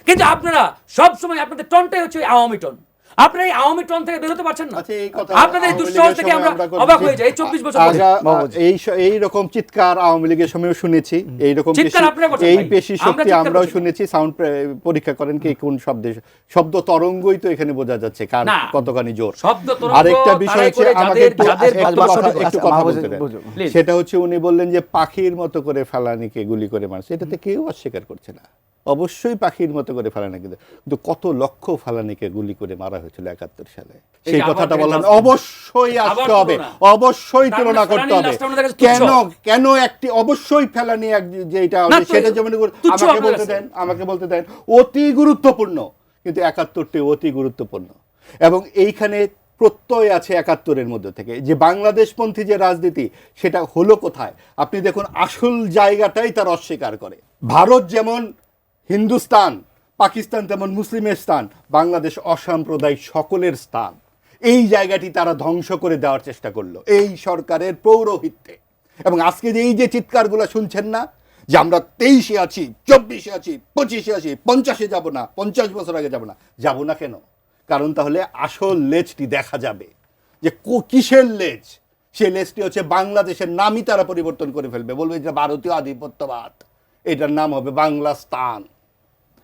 কিন্তু আপনারা সবসময় আপনাদের টনটাই হচ্ছে আওয়ামী টন। আপনারা এই আওয়ামী টন থেকে বেরোতে পারছেন না। আপনাদের এই দুঃসাহস থেকে আমরা অবাক হয়ে যাই। 24 বছর এই রকম চিৎকার আওয়ামী লীগের সময়ও শুনেছি, এই রকম এই পেশি শক্তি আমরাও শুনেছি। সাউন্ড পরীক্ষা করেন কি কোন শব্দ তরঙ্গই তো এখানে বোঝা যাচ্ছে কার কতখানি জোর। আরেকটা বিষয় হচ্ছে আমাকে একটু কথা বলতে দেন, সেটা হচ্ছে উনি বললেন যে পাখির মতো করে ফেলানিকে গুলি করে মারছে, এটাতে কেউ অস্বীকার করছে না। অবশ্যই পাখির মতো করে ফেলানি, কিন্তু কত লক্ষ ফেলানিকে গুলি করে মারা হয়েছিল 71 সালে, সেই কথাটা বললাম। অবশ্যই আসতে হবে, অবশ্যই তুলনা করতে হবে। কেন একটি অবশ্যই ফেলানি যেটা সেটা যেমন আমাকে বলতে দেন অতি গুরুত্বপূর্ণ, কিন্তু 71টি অতি গুরুত্বপূর্ণ। এবং এইখানে প্রত্যয় আছে 71-এর মধ্যে থেকে যে বাংলাদেশপন্থী যে রাজনীতি সেটা হলো কোথায়। আপনি দেখুন আসল জায়গাটাই তার অস্বীকার করে। ভারত যেমন হিন্দুস্তান, পাকিস্তান তেমন মুসলিমের স্থান, বাংলাদেশ অসাম্প্রদায়িক সকলের স্থান। এই জায়গাটি তারা ধ্বংস করে দেওয়ার চেষ্টা করলো এই সরকারের পৌরোহিত্যে। এবং আজকে যে এই যে চিৎকারগুলো শুনছেন না, যে আমরা 23-এ আছি, 24-এ আছি, 25-এ আছি, 50-এ যাব না, 50 বছর আগে যাব না কেন? কারণ তাহলে আসল লেজটি দেখা যাবে যে কিসের লেজ। সেই লেজটি হচ্ছে বাংলাদেশের নামই তারা পরিবর্তন করে ফেলবে, বলবে যে ভারতীয় আধিপত্যবাদ, এটার নাম হবে বাংলাস্তান।